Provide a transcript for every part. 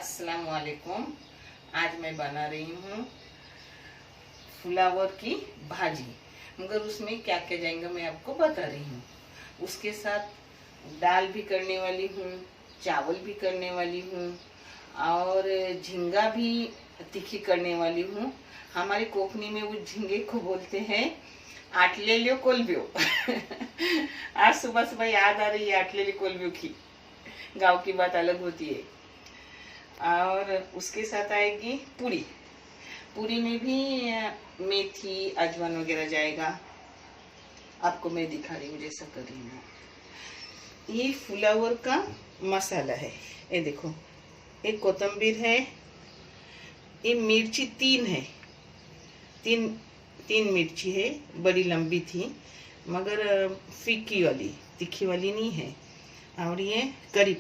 अस्सलाम वालेकुम। आज मैं बना रही हूँ फ्लावर की भाजी, मगर उसमें क्या क्या जाएगा मैं आपको बता रही हूँ। उसके साथ दाल भी करने वाली हूँ, चावल भी करने वाली हूँ और झींगा भी तीखी करने वाली हूँ। हमारी कोकनी में वो झींगे को बोलते हैं आटले लियो कोलबियो। आज सुबह सुबह याद आ रही है आटले लियो कोलबियो की। गाँव की बात अलग होती है। और उसके साथ आएगी पूरी। पूरी में भी मेथी अजवाइन वगैरह जाएगा। आपको मैं दिखा रही हूँ जैसा कर रही हूँ। ये फ्लावर का मसाला है। ये देखो, एक कोतंबीर है, ये मिर्ची तीन है, तीन मिर्ची है, बड़ी लंबी थी मगर फीकी वाली, तीखी वाली नहीं है। और ये करी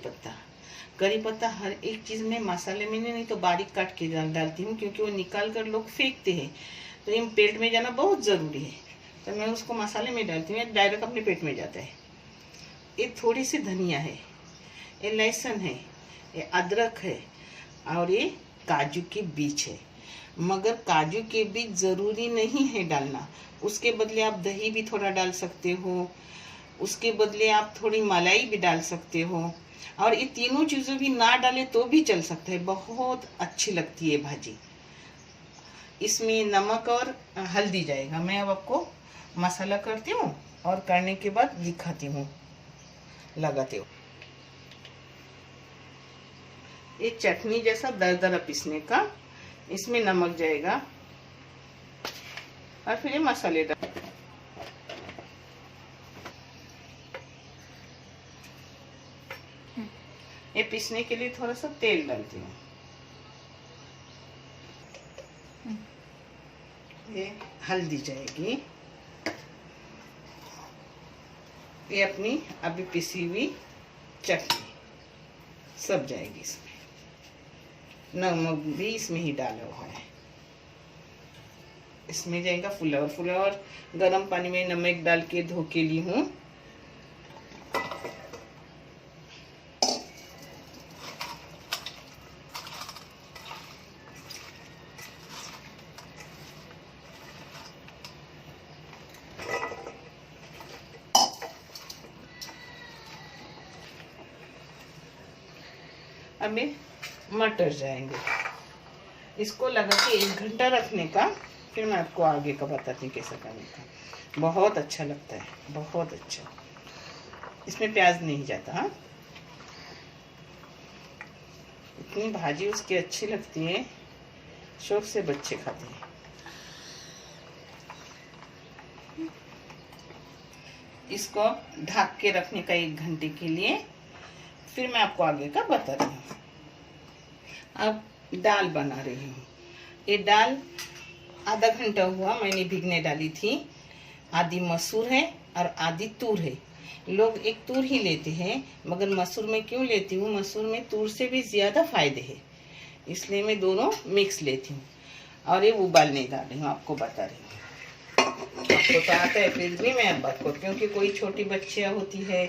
पत्ता हर एक चीज़ में मसाले में नहीं तो बारीक काट के डालती हूँ, क्योंकि वो निकाल कर लोग फेंकते हैं तो ये पेट में जाना बहुत ज़रूरी है। तो मैं उसको मसाले में डालती हूँ, डायरेक्ट अपने पेट में जाता है। ये थोड़ी सी धनिया है, ये लहसुन है, ये अदरक है और ये काजू के बीज है। मगर काजू के बीज ज़रूरी नहीं है डालना, उसके बदले आप दही भी थोड़ा डाल सकते हो, उसके बदले आप थोड़ी मलाई भी डाल सकते हो। और ये तीनों चीज़ें भी ना डालें तो भी चल सकता है, बहुत अच्छी लगती है भाजी। इसमें नमक और हल्दी जाएगा। मैं अब आपको मसाला करती हूँ और करने के बाद दिखाती हूँ लगाते हो। ये चटनी जैसा दरदरा पीसने का, इसमें नमक जाएगा और फिर ये मसाले डाल। ये पीसने के लिए थोड़ा सा तेल डालती हूँ। ये हल्दी जाएगी, ये अपनी अभी पिसी हुई चटनी सब जाएगी इसमें। नमक भी इसमें ही डाला हुआ है। इसमें जाएगा फ्लावर गर्म पानी में नमक डाल के धो के ली हूँ। अब में मटर जाएंगे, इसको लगा के 1 घंटा रखने का, फिर मैं आपको आगे का बताती हूँ कैसा करने का। बहुत अच्छा लगता है, बहुत अच्छा। इसमें प्याज नहीं जाता। हाँ, इतनी भाजी उसकी अच्छी लगती है, शौक से बच्चे खाते हैं। इसको ढक के रखने का 1 घंटे के लिए, फिर मैं आपको आगे का बता रही हूँ। अब दाल बना रही हूँ। ये दाल आधा घंटा हुआ मैंने भीगने डाली थी। आधी मसूर है और आधी तूर है। लोग एक तूर ही लेते हैं, मगर मसूर में क्यों लेती हूँ, मसूर में तूर से भी ज़्यादा फायदे हैं, इसलिए मैं दोनों मिक्स लेती हूँ। और ये उबालने डाल रही हूँ, आपको बता रही हूँ। आपको तो आता है, फिर भी मैं आपको, क्योंकि कोई छोटी बच्चियाँ होती है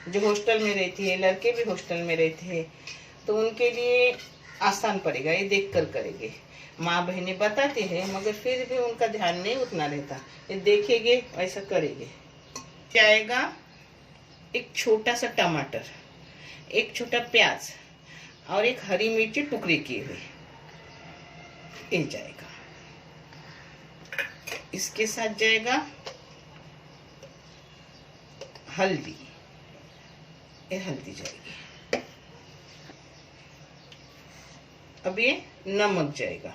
जो हॉस्टल में रहती है, लड़के भी हॉस्टल में रहते हैं, तो उनके लिए आसान पड़ेगा, ये देख कर करेंगे। माँ बहनें बताते हैं मगर फिर भी उनका ध्यान नहीं उतना रहता, ये देखेंगे ऐसा करेंगे। जाएगा एक छोटा सा टमाटर, एक छोटा प्याज और एक हरी मिर्ची टुकड़े किए हुए, ये जाएगा। इसके साथ जाएगा हल्दी, ये हल्दी जाएगी। अब ये नमक जाएगा।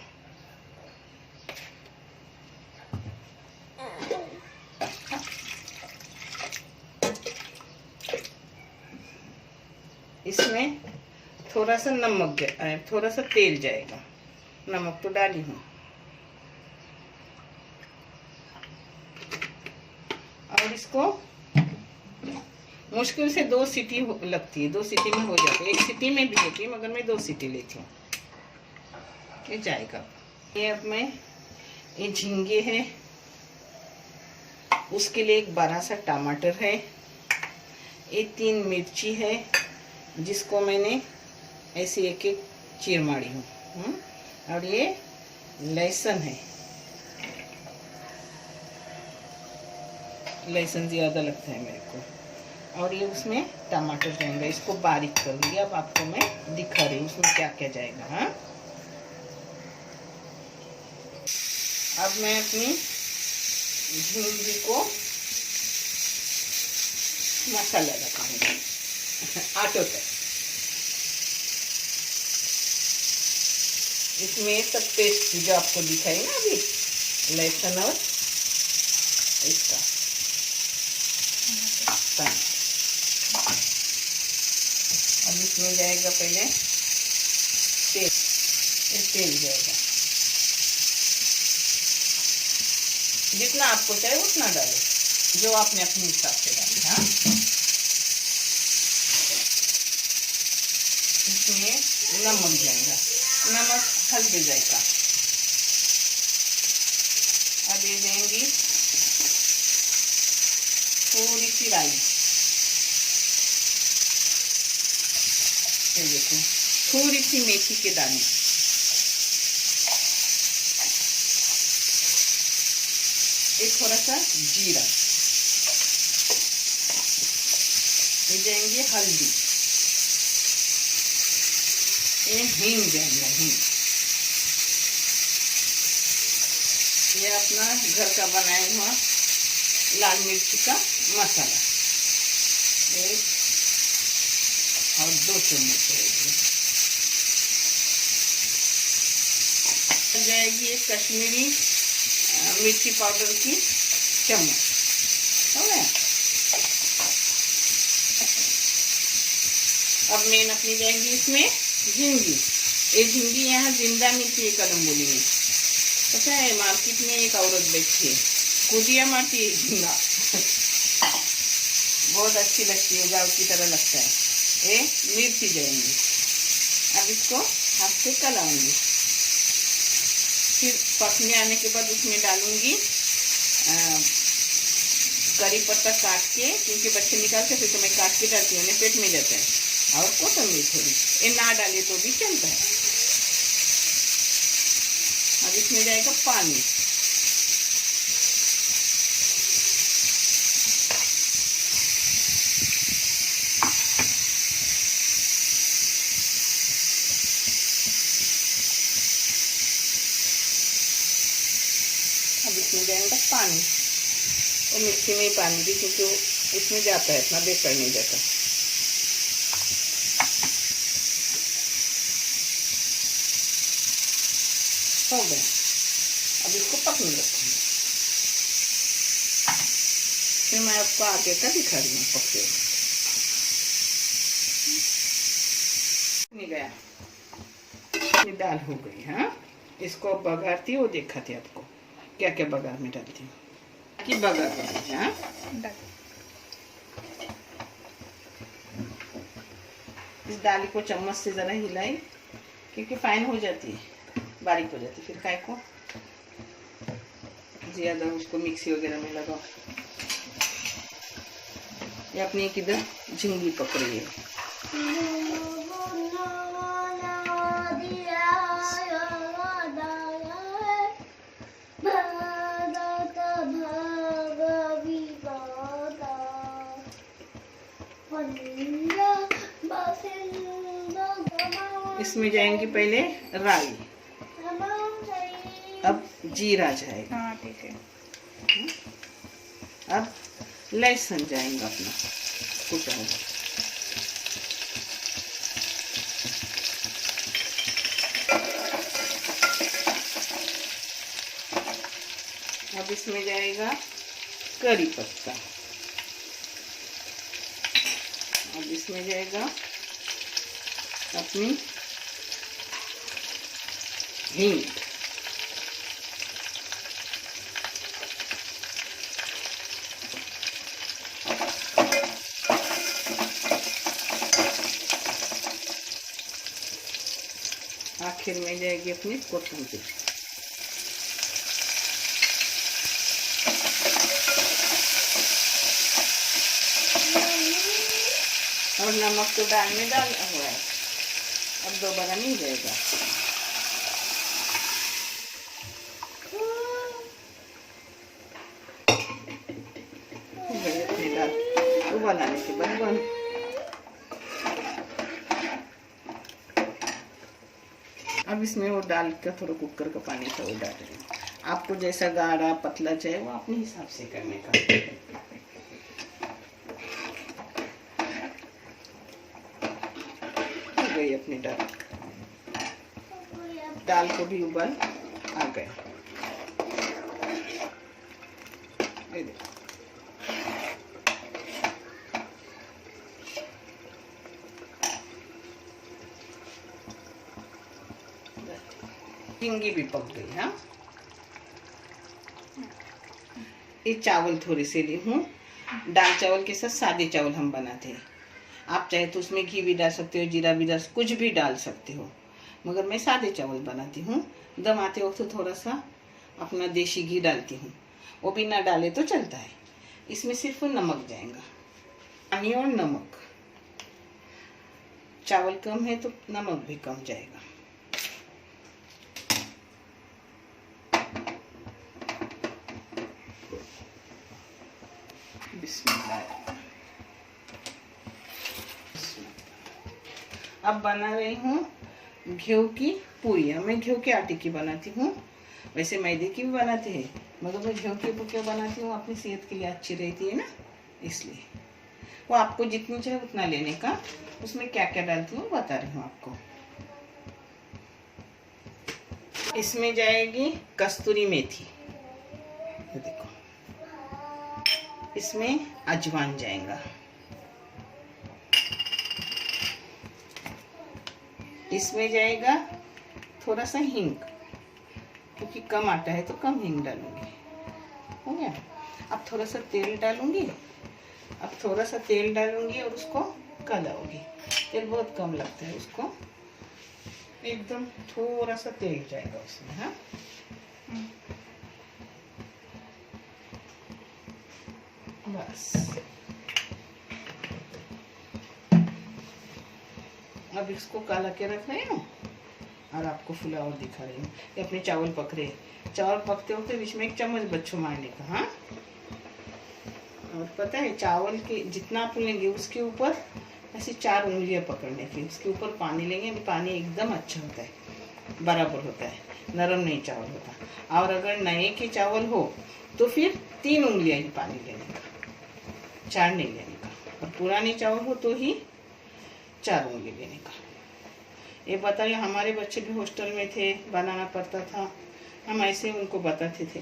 इसमें थोड़ा सा नमक थोड़ा सा तेल जाएगा। नमक तो डाली हूँ। और इसको मुश्किल से 2 सीटी लगती है, 2 सीटी में हो जाती है। 1 सीटी में भी होती है मगर मैं 2 सीटी लेती हूँ। ये जाएगा। ये अब मैं ये झींगे हैं, उसके लिए एक बड़ा सा टमाटर है, ये 3 मिर्ची है जिसको मैंने ऐसे एक एक चीरमाड़ी हूँ। और ये लहसुन है, लहसुन ज़्यादा लगता है मेरे को। और ये उसमें टमाटर जाएगा, इसको बारीक करूँगी। अब आपको मैं दिखा रही हूँ उसमें क्या क्या जाएगा। हाँ, अब मैं अपनी भिंडी को मसाला लगाऊंगी आटो तक। इसमें सब पेस्ट जो आपको दिखाई ना अभी, लहसुन और इसका अब इसमें जाएगा पहले तेल, तेल जाएगा। जितना आपको चाहिए उतना डालो, जो आपने अपने हिसाब से डाली। हाँ, इसमें नमक जाएगा, नमक हल्दी जाएगा। अब ये देंगी थोड़ी सी राई, ये देखो थोड़ी सी मेथी के दाने, एक थोड़ा सा जीरा, ये जाएंगे हल्दी, ये हींग जाएगा, हींग। ये अपना घर का बनाया हुआ लाल मिर्च का मसाला, 1 और 2 चम्मच रहेगी। जाएगी एक कश्मीरी मिर्ची पाउडर की चम्मच, हो गया। अब मेन अपनी जाएंगी इसमें झींगी। ये झींगी यहाँ जिंदा मिलती है कलम्बोली में, पता है। मार्केट में एक औरत बेचती है, कुदिया मारती है झींगा बहुत अच्छी लगती है, जाव की तरह लगता है। ये मिर्ची जाएंगी। अब इसको हाथ से कलाऊंगी, फिर पकने आने के बाद उसमें डालूंगी करी पत्ता काट के, क्योंकि बच्चे निकालते थे तो मैं काट के डालती हूँ, उन्हें पेट में जाता है। और कोतमीर थोड़ी, ये ना डाले तो भी चलता है। अब इसमें जाएगा पानी, अब इसमें जाएगा पानी, और मिक्सी में ही पानी भी, क्योंकि वो इसमें जाता है, इतना बेकार नहीं जाता। हो गया। अब इसको पकने रखूंगी, फिर मैं आपको आगे का दिखा रही हूँ पकते हुए। नहीं गया, ये दाल हो गई। हाँ, इसको बघारती हूँ, दिखाती आपको क्या क्या बघार में डालती हूँ कि बघार बनाती। हाँ, इस दाल को चम्मच से जरा हिलाई, क्योंकि फाइन हो जाती है, बारीक हो जाती है, फिर काय को ज्यादा उसको मिक्सी वगैरह में लगाओ। ये अपनी किधर झिंगी पक रही है। इसमें जाएंगे पहले राई, अब जीरा जाएगा। हाँ ठीक है। अब लहसुन जाएगा अपना कुटा हुआ, अब इसमें जाएगा करी पत्ता, अब इसमें जाएगा अपनी हींग, आखिर में जाएगी अपनी कोथिंबीर, और नमक तो दाल में डाला हुआ है। अब दोबारा नहीं जाएगा। अपनी दाल उबाल आने के बाद बंद। अब इसमें वो डाल का थोड़ा कुकर का पानी था वो डाल रही हूँ। आपको जैसा गाढ़ा पतला चाहिए वो अपने हिसाब से करने का। हो गई अपनी दाल को भी उबाल आ गए। ये देखो भिंगी भी पक गई। हाँ, ये चावल थोड़े से ली हूँ। दाल चावल के साथ सादे चावल हम बनाते हैं। आप चाहे तो उसमें घी भी डाल सकते हो, जीरा भी डाल, कुछ भी डाल सकते हो, मगर मैं सादे चावल बनाती हूँ। दम आते वक्त थोड़ा सा अपना देसी घी डालती हूँ, वो भी ना डाले तो चलता है। इसमें सिर्फ नमक जाएगा, पानी और नमक। चावल कम है तो नमक भी कम जाएगा। अब बना रही हूँ घी की पूरियाँ। मैं घी के आटे की बनाती हूँ, वैसे मैदे की भी बनाते हैं, मगर मैं घी की पूरियाँ बनाती हूँ, अपनी सेहत के लिए अच्छी रहती है ना, इसलिए। वो आपको जितनी चाहे उतना लेने का। उसमें क्या क्या डालती हूँ बता रही हूँ आपको। इसमें जाएगी कस्तूरी मेथी, देखो। इसमें अजवाइन जाएगा, इसमें जाएगा थोड़ा सा हींग, क्योंकि कम आटा है तो कम हींग डालूंगी। हो गया। अब थोड़ा सा तेल डालूंगी, और उसको कलाऊंगी। तेल बहुत कम लगता है उसको, एकदम थोड़ा सा तेल जाएगा उसमें। हाँ, बस। अब इसको काला के रख रही हूँ और आपको फुला और दिखा रही हूँ कि अपने चावल पक रहे। चावल पकते वक्त बीच में 1 चम्मच बच्चों मारने का। हाँ, और पता है चावल के जितना आप लेंगे उसके ऊपर ऐसे 4 उंगलियां पकड़ने की, उसके ऊपर पानी लेंगे। पानी एकदम अच्छा होता है, बराबर होता है, नरम नहीं चावल होता। और अगर नए के चावल हो तो फिर 3 उंगलियां ही पानी लेने का, 4 नहीं लेने का। और पुराने चावल हो तो ही 4 उंगली लेने का। ये बताइए, हमारे बच्चे भी हॉस्टल में थे, बनाना पड़ता था, हम ऐसे उनको बताते थे।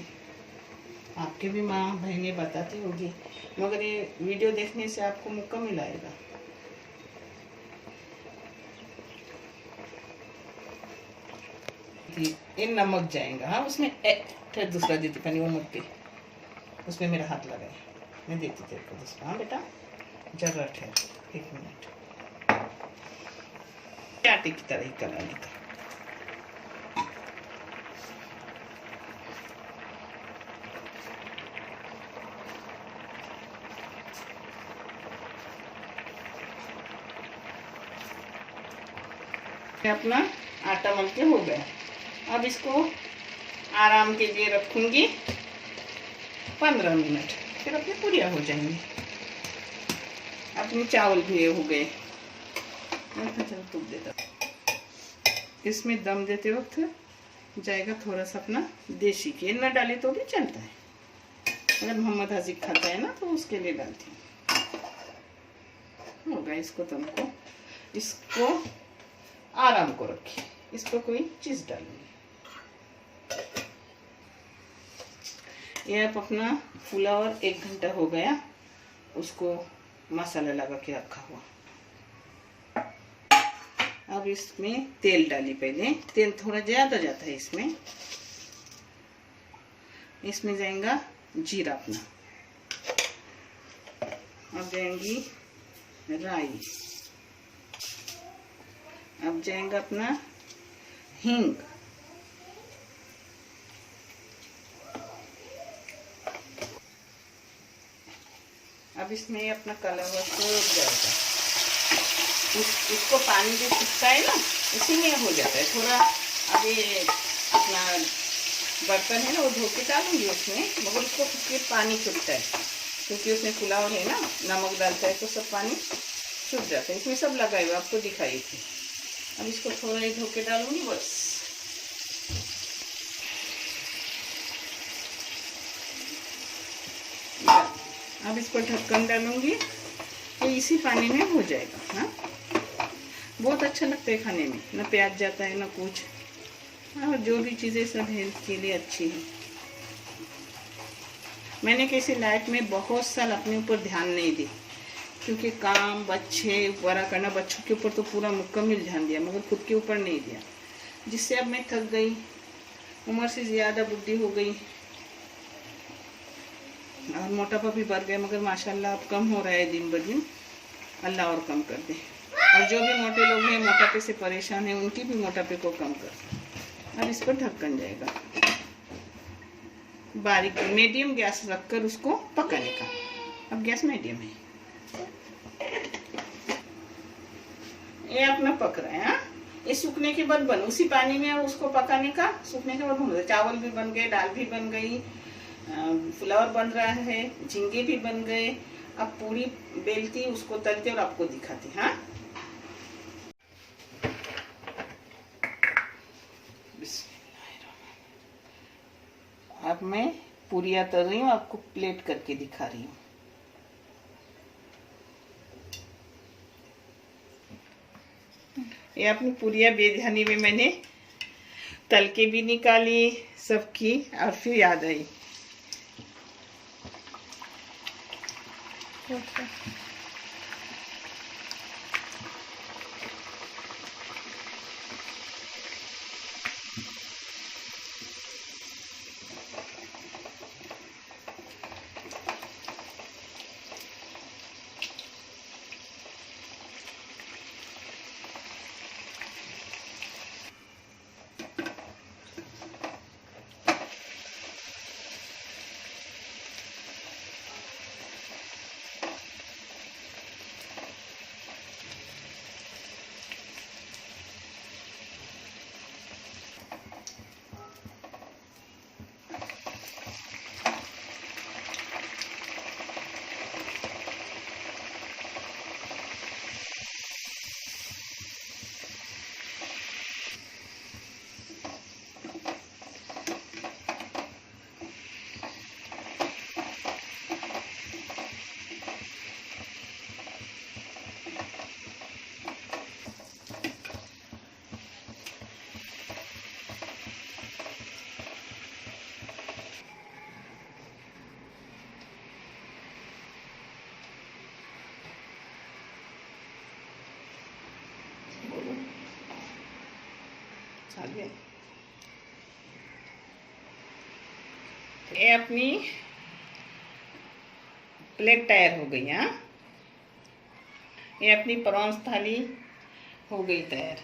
आपके भी माँ बहनें बताती होगी, मगर ये वीडियो देखने से आपको मौका मिलाएगा। ये नमक जाएगा। हाँ, उसमें फिर दूसरा देती पानी, वो मत पे, उसमें मेरा हाथ लगा है, मैं देती तेरे को दूसरा। हाँ बेटा, जरा ठहर 1 मिनट। आटे की तरह ही कराने का। अपना आटा मल के हो गया। अब इसको आराम के लिए रखूंगी 15 मिनट, फिर अपनी पूरियां हो जाएंगी। अपने चावल भी हो गए। इसमें दम देते वक्त जाएगा थोड़ा सा अपना देसी घी, न डाले तो भी चलता है, अगर मोहम्मद हाजिक खाता है ना तो उसके लिए डालती हूँ। होगा इसको दम को, इसको आराम को रखिए, इस पर कोई चीज डालूंगी। ये आप अपना फुलावर 1 घंटा हो गया, उसको मसाला लगा के रखा हुआ। अब इसमें तेल डाली, पहले तेल थोड़ा ज्यादा जाता है इसमें जाएगा जीरा अपना, अब जाएंगी राई, अब जाएगा अपना हींग, अब इसमें अपना काला हुआ सूख जाएगा। इसको पानी जो छूटता है ना, उसी में हो जाता है थोड़ा। अब ये अपना बर्तन है ना, वो धो के डालूंगी उसमें, मगर उसको फिर पानी छूटता है क्योंकि उसमें पुलाव है ना, नमक डालता है तो सब पानी छूट जाता है। इसमें सब लगा हुआ आपको दिखाई थी। अब इसको थोड़ा ही धो के डालूंगी बस। अब इस पर ढक्कन डालूंगी, ये इसी पानी में हो जाएगा। हाँ, बहुत अच्छा लगता है खाने में, ना प्याज जाता है ना कुछ, और जो भी चीज़ें सब हेल्थ के लिए अच्छी है। मैंने कैसे लाइफ में बहुत साल अपने ऊपर ध्यान नहीं दी, क्योंकि काम, बच्चे बड़ा करना, बच्चों के ऊपर तो पूरा मुकम्मल ध्यान दिया, मगर खुद के ऊपर नहीं दिया, जिससे अब मैं थक गई, उम्र से ज़्यादा बुद्धि हो गई और मोटापा भी बढ़ गया। मगर माशाल्लाह अब कम हो रहा है दिन ब दिन, अल्लाह और कम कर दे। और जो भी मोटे लोग हैं, मोटापे से परेशान हैं, उनकी भी मोटापे को कम कर। अब इस पर ढक्कन जाएगा, बारीक मीडियम गैस रखकर उसको पकाने का। अब गैस मीडियम है, ये अपना पक रहा है। हाँ, ये सूखने के बाद बन, उसी पानी में उसको पकाने का, सूखने के बाद बन, चावल भी बन गए, दाल भी बन गई, पुलाव बन रहा है, झींगे भी बन गए। अब पूरी बेलती, उसको तलते और आपको दिखाती। हाँ, अब मैं पूरियां तल रही हूँ, आपको प्लेट करके दिखा रही हूँ। ये अपनी पूरियां बेध्यानी में मैंने तल के भी निकाली सब की, और फिर याद आई। ये अपनी प्लेट तैयार हो गई। हाँ, ये अपनी प्रॉन्स थाली हो गई तैयार।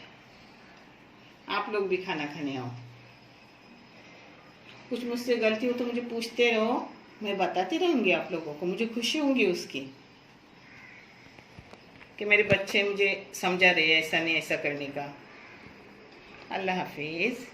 आप लोग भी खाना खाने आओ। कुछ मुझसे गलती हो तो मुझे पूछते रहो, मैं बताती रहूंगी आप लोगों को। मुझे खुशी होंगी उसकी कि मेरे बच्चे मुझे समझा रहे हैं ऐसा नहीं ऐसा करने का। अल्लाह हाफिज़।